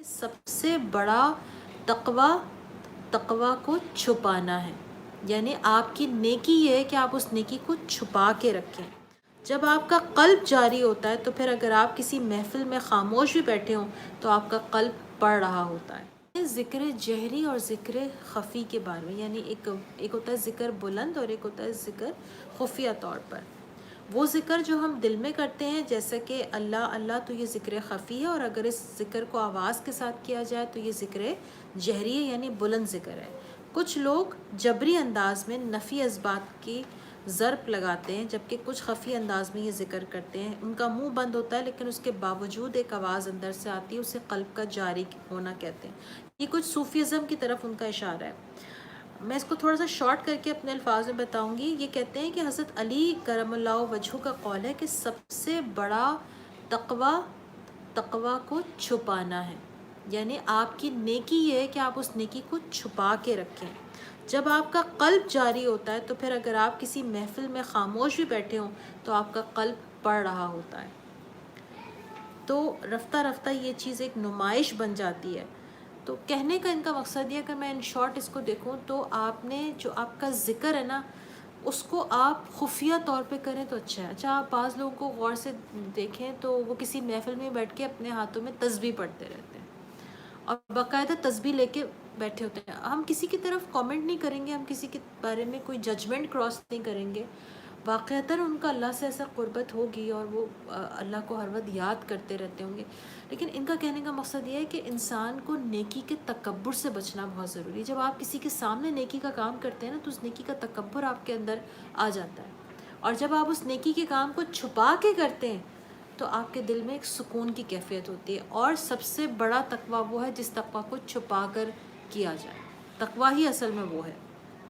سب سے بڑا تقوی تقوی کو چھپانا ہے، یعنی آپ کی نیکی یہ ہے کہ آپ اس نیکی کو چھپا کے رکھیں۔ جب آپ کا قلب جاری ہوتا ہے تو پھر اگر آپ کسی محفل میں خاموش بھی بیٹھے ہوں تو آپ کا قلب پڑھ رہا ہوتا ہے۔ ذکر جہری اور ذکر خفی کے بارے میں، یعنی ایک ہوتا ہے ذکر بلند اور ایک ہوتا ہے ذکر خفیہ طور پر۔ وہ ذکر جو ہم دل میں کرتے ہیں جیسا کہ اللہ اللہ، تو یہ ذکر خفی ہے، اور اگر اس ذکر کو آواز کے ساتھ کیا جائے تو یہ ذکر جہری ہے، یعنی بلند ذکر ہے۔ کچھ لوگ جبری انداز میں نفی اثبات کی ضرب لگاتے ہیں، جبکہ کچھ خفی انداز میں یہ ذکر کرتے ہیں۔ ان کا منہ بند ہوتا ہے لیکن اس کے باوجود ایک آواز اندر سے آتی ہے، اسے قلب کا جاری ہونا کہتے ہیں۔ یہ کچھ صوفیزم کی طرف ان کا اشارہ ہے۔ میں اس کو تھوڑا سا شارٹ کر کے اپنے الفاظ میں بتاؤں گی۔ یہ کہتے ہیں کہ حضرت علی کرم اللہ وجہہ کا قول ہے کہ سب سے بڑا تقوی کو چھپانا ہے، یعنی آپ کی نیکی یہ ہے کہ آپ اس نیکی کو چھپا کے رکھیں۔ جب آپ کا قلب جاری ہوتا ہے تو پھر اگر آپ کسی محفل میں خاموش بھی بیٹھے ہوں تو آپ کا قلب پڑھ رہا ہوتا ہے۔ تو رفتہ رفتہ یہ چیز ایک نمائش بن جاتی ہے۔ تو کہنے کا ان کا مقصد یہ ہے کہ میں ان شارٹ اس کو دیکھوں تو آپ نے جو آپ کا ذکر ہے نا، اس کو آپ خفیہ طور پہ کریں تو اچھا ہے۔ اچھا، آپ بعض لوگوں کو غور سے دیکھیں تو وہ کسی محفل میں بیٹھ کے اپنے ہاتھوں میں تسبیح پڑھتے رہتے ہیں اور باقاعدہ تسبیح لے کے بیٹھے ہوتے ہیں۔ ہم کسی کی طرف کامنٹ نہیں کریں گے، ہم کسی کے بارے میں کوئی ججمنٹ کراس نہیں کریں گے۔ واقعتاً ان کا اللہ سے ایسا قربت ہوگی اور وہ اللہ کو ہر وقت یاد کرتے رہتے ہوں گے، لیکن ان کا کہنے کا مقصد یہ ہے کہ انسان کو نیکی کے تکبر سے بچنا بہت ضروری ہے۔ جب آپ کسی کے سامنے نیکی کا کام کرتے ہیں نا تو اس نیکی کا تکبر آپ کے اندر آ جاتا ہے، اور جب آپ اس نیکی کے کام کو چھپا کے کرتے ہیں تو آپ کے دل میں ایک سکون کی کیفیت ہوتی ہے۔ اور سب سے بڑا تقوی وہ ہے جس تقوی کو چھپا کر کیا جائے، تقوی ہی اصل میں وہ ہے۔